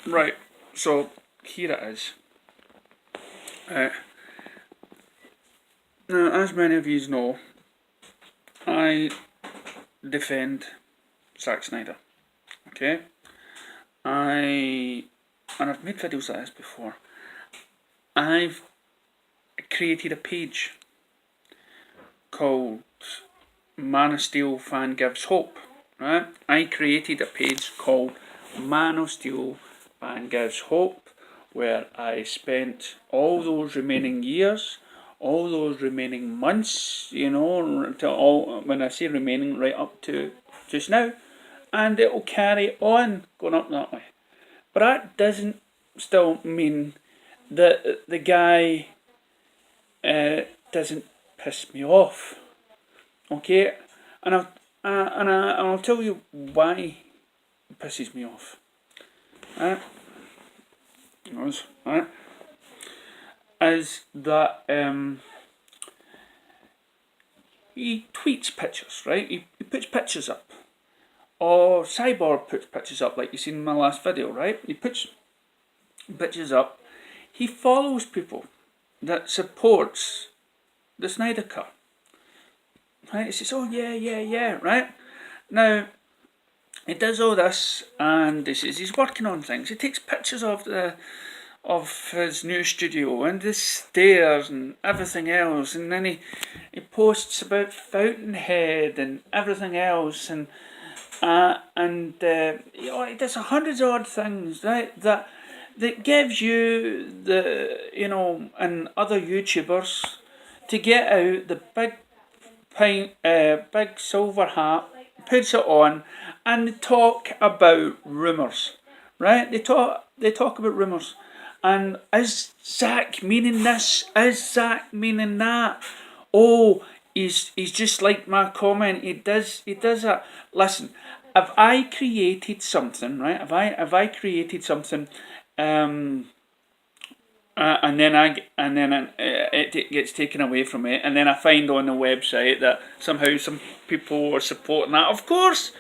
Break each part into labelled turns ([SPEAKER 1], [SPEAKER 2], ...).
[SPEAKER 1] Right, so here it is. Now, as many of you know, I defend Zack Snyder. Okay? And I've made videos like this before. I've created a page called Man of Steel Fan Gives Hope. Right? I created a page called Man of Steel Fan Gives Hope, where I spent all those remaining years, all those remaining months, when I say remaining, right up to just now, and it will carry on going up that way. But that doesn't still mean that the guy doesn't piss me off. Okay, and I'll tell you why it pisses me off. Is that he tweets pictures, right? He puts pictures up. Or Cyborg puts pictures up, like you seen in my last video, right? He puts pictures up. He follows people that supports the Snyder Cut. Right? He says, oh yeah, right? Now, he does all this, and he says he's working on things. He takes pictures of his new studio and the stairs and everything else, and then he posts about Fountainhead and everything else, and he does hundreds of odd things, right? That gives you and other YouTubers to get out the big silver hat, puts it on, and talk about rumours, right? They talk about rumours, and is Zack meaning this? Is Zack meaning that? Oh, he's just like my comment. He does that. Listen, if I created something, right? If I created something, and then it gets taken away from me, and then I find on the website that somehow some people are supporting that. Of course,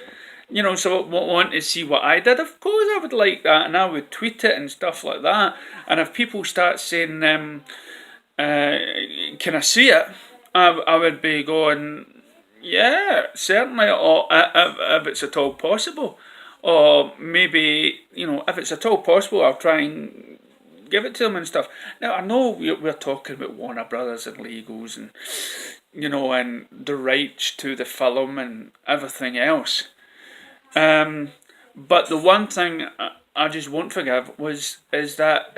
[SPEAKER 1] so want to see what I did. Of course, I would like that, and I would tweet it and stuff like that. And if people start saying, "Can I see it?" I would be going, "Yeah, certainly," or if it's at all possible, or maybe if it's at all possible, I'll try and give it to them and stuff. Now, I know we're talking about Warner Brothers and legals and and the rights to the film and everything else. But the one thing I just won't forgive is that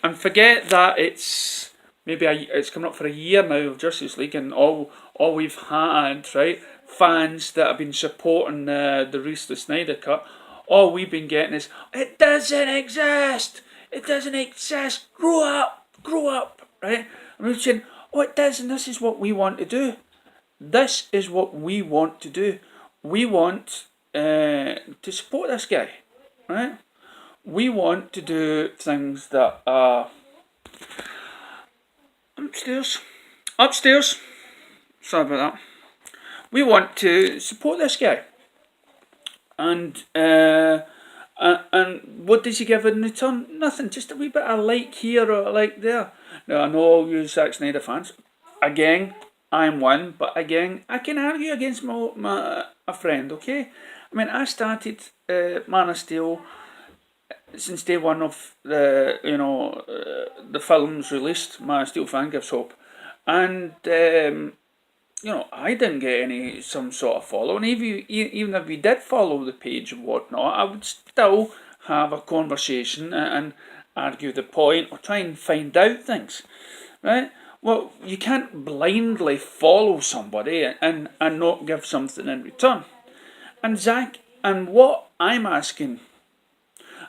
[SPEAKER 1] and forget that it's maybe it's coming up for a year now of Justice League, and all we've had, right, fans that have been supporting the release of the Snyder Cut. All we've been getting is, it doesn't exist. It doesn't exist. Grow up, right? And we're saying, oh, it does, and this is what we want to do. This is what we want to do. We want to support this guy, right? We want to do things that are upstairs. Sorry about that. We want to support this guy, and what does he give in return? Nothing. Just a wee bit of like here or like there. Now I know all you Zack Snyder fans. Again, I'm one, but again, I can argue against a friend, okay? I mean, I started Man of Steel since day one of the film's released. Man of Steel Fan Gives Hope, and I didn't get some sort of following. Even if we did follow the page and whatnot, I would still have a conversation and argue the point or try and find out things, right? Well, you can't blindly follow somebody and not give something in return. And Zack, and what I'm asking,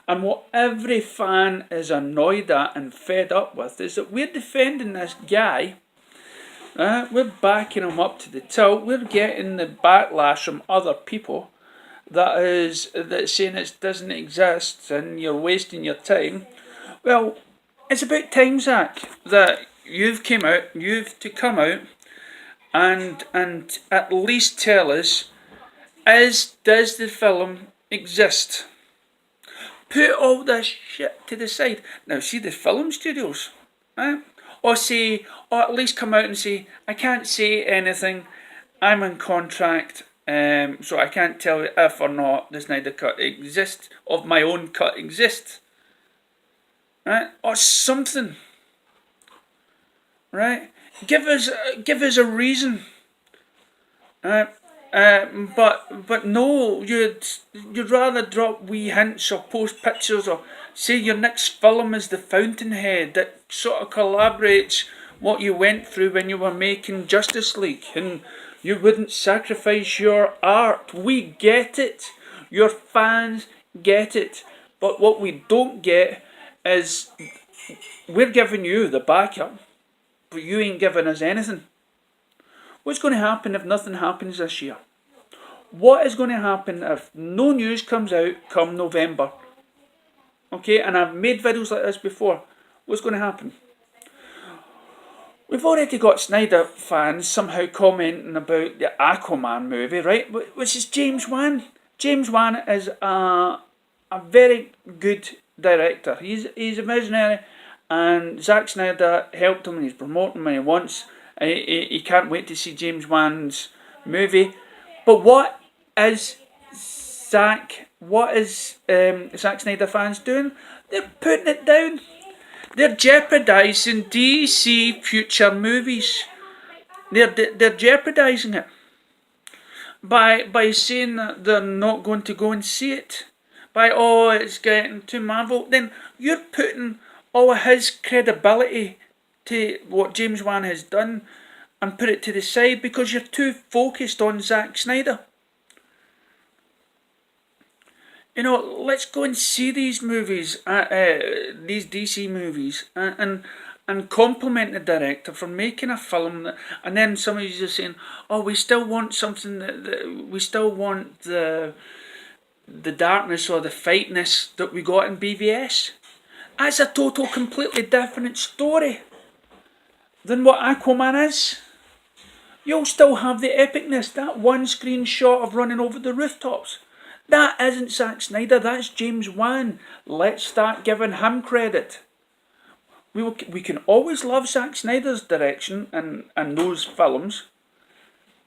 [SPEAKER 1] and what every fan is annoyed at and fed up with, is that we're defending this guy. We're backing him up to the tilt. We're getting the backlash from other people that's saying it doesn't exist and you're wasting your time. Well, it's about time, Zack, that you've come out and at least tell us, does the film exist? Put all this shit to the side. Now see the film studios, right? Or say, or at least come out and say, I can't say anything, I'm in contract, so I can't tell you if or not the Snyder Cut exists, of my own cut exists. Right? Or something. Right? Give us a reason. Right? But no, you'd rather drop wee hints or post pictures or say your next film is the Fountainhead that sort of collaborates what you went through when you were making Justice League, and you wouldn't sacrifice your art. We get it. Your fans get it. But what we don't get is we're giving you the backup, but you ain't giving us anything. What's going to happen if nothing happens this year? What is going to happen if no news comes out come November? Okay, and I've made videos like this before. What's going to happen? We've already got Snyder fans somehow commenting about the Aquaman movie, right? Which is James Wan. James Wan is a very good director. He's a visionary, and Zack Snyder helped him and he's promoting him and he wants. He can't wait to see James Wan's movie. But what is Zack Snyder fans doing? They're putting it down. They're jeopardising DC future movies. They're jeopardising it by saying that they're not going to go and see it. It's getting too Marvel. Then you're putting all of his credibility to what James Wan has done and put it to the side because you're too focused on Zack Snyder. You know, let's go and see these movies, these DC movies, and compliment the director for making a film. And then somebody's just saying, "Oh, we still want something we still want the darkness or the fightness that we got in BVS." That's a total, completely different story than what Aquaman is. You'll still have the epicness, that one screen shot of running over the rooftops. That isn't Zack Snyder, that's James Wan. Let's start giving him credit. We can always love Zack Snyder's direction and those films,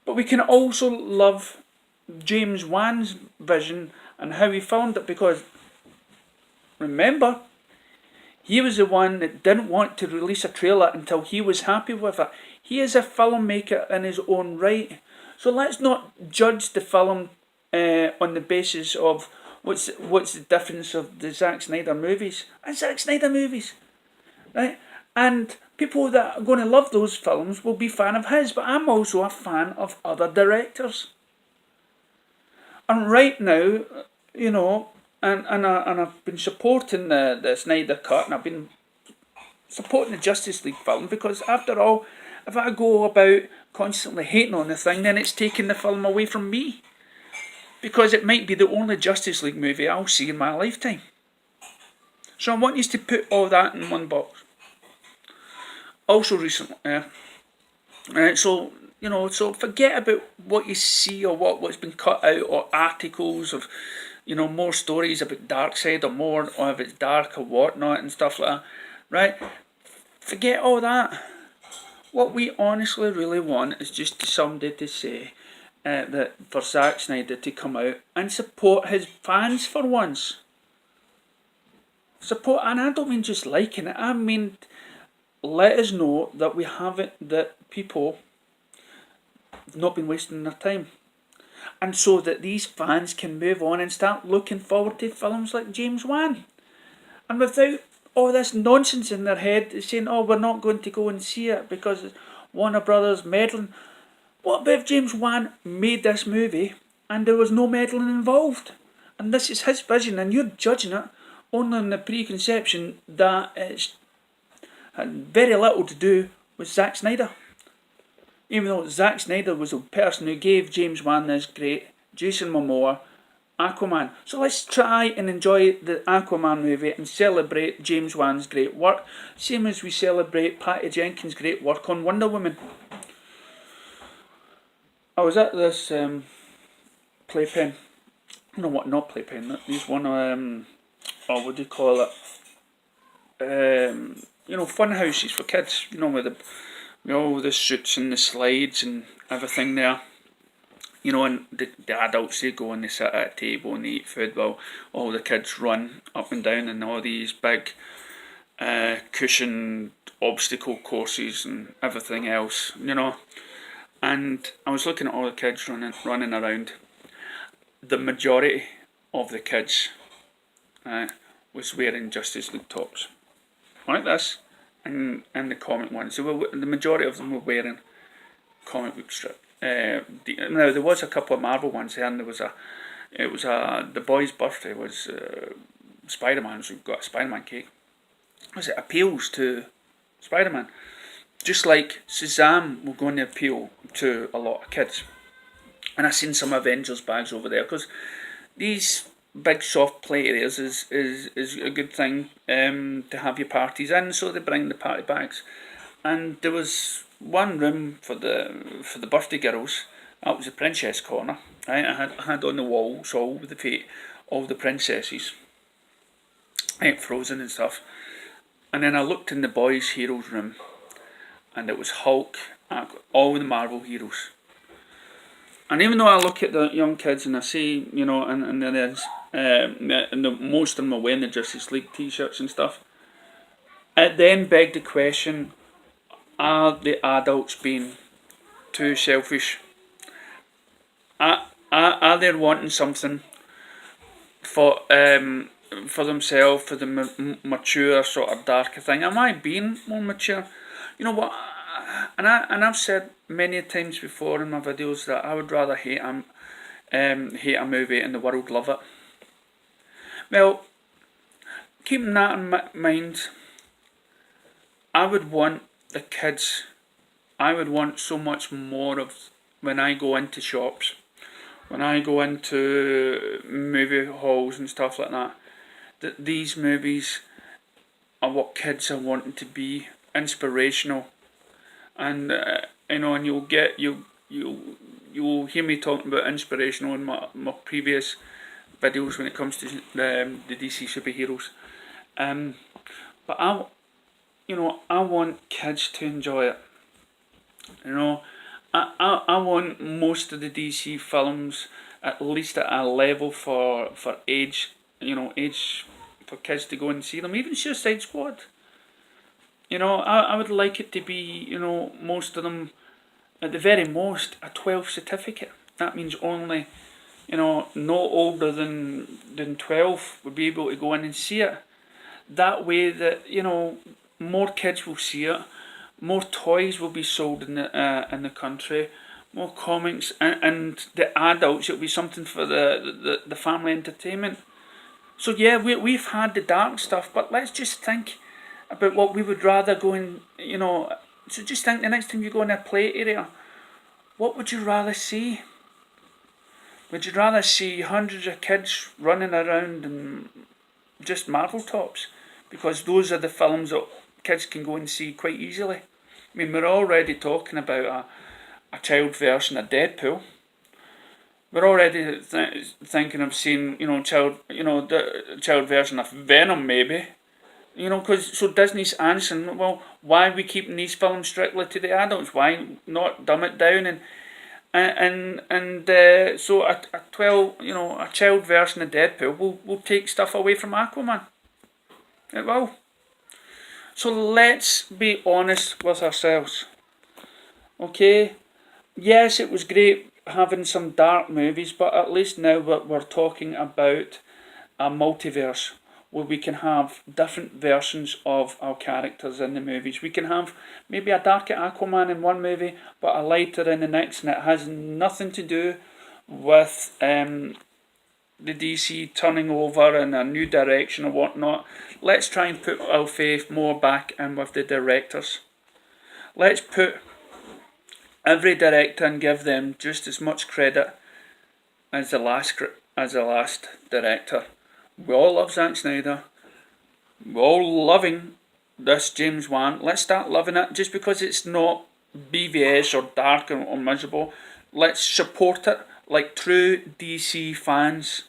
[SPEAKER 1] but we can also love James Wan's vision and how he filmed it, because remember, he was the one that didn't want to release a trailer until he was happy with it. He is a filmmaker in his own right. So let's not judge the film on the basis of what's the difference of the Zack Snyder movies and Zack Snyder movies, right? And people that are going to love those films will be fan of his, but I'm also a fan of other directors. And right now, you know, and I've been supporting the Snyder Cut, and I've been supporting the Justice League film, because after all, if I go about constantly hating on the thing, then it's taking the film away from me, because it might be the only Justice League movie I'll see in my lifetime. So I want you to put all that in one box. Also recently, so you know, so forget about what you see or what's been cut out, or articles of, you know, more stories about Darkseid or more, or if it's dark or whatnot and stuff like that, right? Forget all that. What we honestly really want is just somebody to say that for Zack Snyder to come out and support his fans for once. Support, and I don't mean just liking it, I mean let us know that we haven't, that people have not been wasting their time. And so that these fans can move on and start looking forward to films like James Wan. And without all this nonsense in their head saying, oh, we're not going to go and see it because Warner Brothers meddling. What about if James Wan made this movie and there was no meddling involved? And this is his vision, and you're judging it only on the preconception that it's had very little to do with Zack Snyder. Even though Zack Snyder was the person who gave James Wan this great Jason Momoa Aquaman. So let's try and enjoy the Aquaman movie and celebrate James Wan's great work, same as we celebrate Patty Jenkins' great work on Wonder Woman. I was at this playpen, no, what, not playpen, these one what do you call it? Fun houses for kids. With all the suits and the slides and everything there. And the adults, they go and they sit at a table and they eat food while all the kids run up and down in all these big cushioned obstacle courses and everything else, And I was looking at all the kids running around. The majority of the kids was wearing Justice League tops, like this, and the comic ones. The majority of them were wearing comic book strip. Now there was a couple of Marvel ones there, and the boy's birthday was Spider-Man, so we got a Spider-Man cake. It appeals to Spider-Man, just like Shazam will going to appeal to a lot of kids. And I've seen some Avengers bags over there, because these big soft play areas is a good thing to have your parties in, so they bring the party bags. And there was one room for the birthday girls. That was the princess corner. Right? I had on the walls all the princesses, right, frozen and stuff. And then I looked in the boys' heroes room, and it was Hulk, all the Marvel heroes. And even though I look at the young kids and I see, and there's most of them are wearing the Justice League t-shirts and stuff, it then begged the question: are the adults being too selfish? Are they wanting something for themselves, for the mature sort of darker thing? Am I being more mature? You know what? And I've said many times before in my videos that I would rather hate a movie and the world love it. Well, keeping that in mind, I would want the kids. I would want so much more of when I go into shops, when I go into movie halls and stuff like that. That these movies are what kids are wanting to be, inspirational. And and you'll hear me talking about inspirational in my previous videos when it comes to the DC superheroes. But I want kids to enjoy it. I want most of the DC films at least at a level for age for kids to go and see them. Even Suicide Squad. I would like it to be, most of them, at the very most, a 12 certificate. That means only, no older than 12 would be able to go in and see it. That way that, more kids will see it, more toys will be sold in the country, more comics, and the adults, it'll be something for the family entertainment. So yeah, we've had the dark stuff, but let's just think about what we would rather go in, so just think the next time you go in a play area, what would you rather see? Would you rather see hundreds of kids running around in just Marvel tops? Because those are the films that kids can go and see quite easily. I mean, we're already talking about a child version of Deadpool. We're already thinking of seeing, the child version of Venom maybe. So Disney's answering, well, why are we keeping these films strictly to the adults? Why not dumb it down so a 12, a child version of Deadpool will take stuff away from Aquaman. It will. So let's be honest with ourselves. Okay? Yes, it was great having some dark movies, but at least now we're talking about a multiverse, where we can have different versions of our characters in the movies. We can have maybe a darker Aquaman in one movie, but a lighter in the next, and it has nothing to do with the DC turning over in a new direction or whatnot. Let's try and put our faith more back in with the directors. Let's put every director and give them just as much credit as the last director. We all love Zack Snyder. We're all loving this James Wan. Let's start loving it. Just because it's not BVS or dark or miserable, let's support it like true DC fans.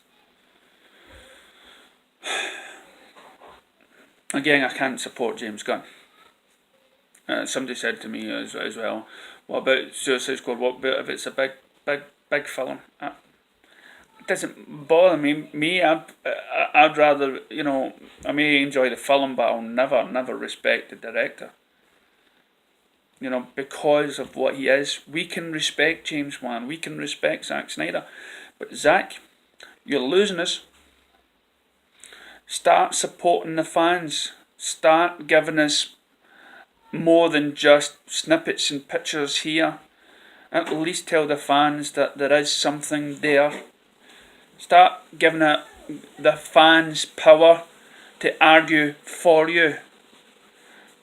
[SPEAKER 1] Again, I can't support James Gunn. Somebody said to me as well, what about Suicide Squad? What about if it's a big film? It doesn't bother me. I'd rather, I may enjoy the film, but I'll never respect the director. Because of what he is. We can respect James Wan, we can respect Zack Snyder, but Zack, you're losing us. Start supporting the fans. Start giving us more than just snippets and pictures here. At least tell the fans that there is something there. Start giving the fans power to argue for you.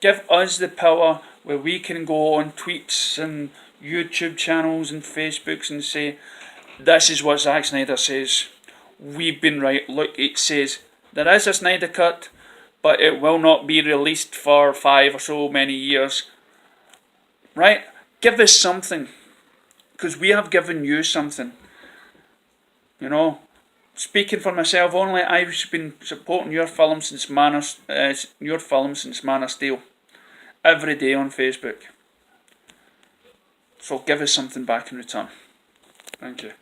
[SPEAKER 1] Give us the power where we can go on tweets and YouTube channels and Facebooks and say, this is what Zack Snyder says. We've been right. Look, it says there is a Snyder Cut, but it will not be released for 5 or so many years. Right? Give us something. Because we have given you something. Speaking for myself only, I've been supporting your film since Man of Steel. Every day on Facebook. So give us something back in return. Thank you.